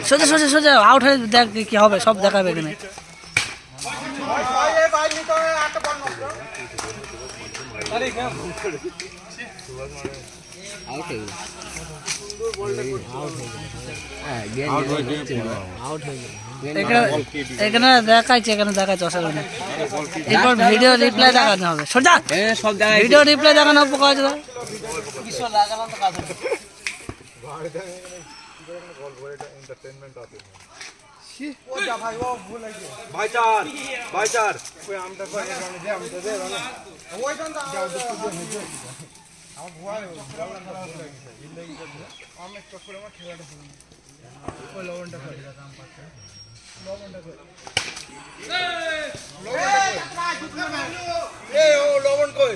সোজা সোজা সোজা আউট হয়ে দেখ কি হবে, সব দেখাবে এখানে। এখানে দেখাচ্ছে, এখানে দেখাচ্ছে অসাধারণ। এরপর ভিডিও রিপ্লাই দেখানো হবে, সোজা ভিডিও রিপ্লাই দেখানো হবে। লবণ কই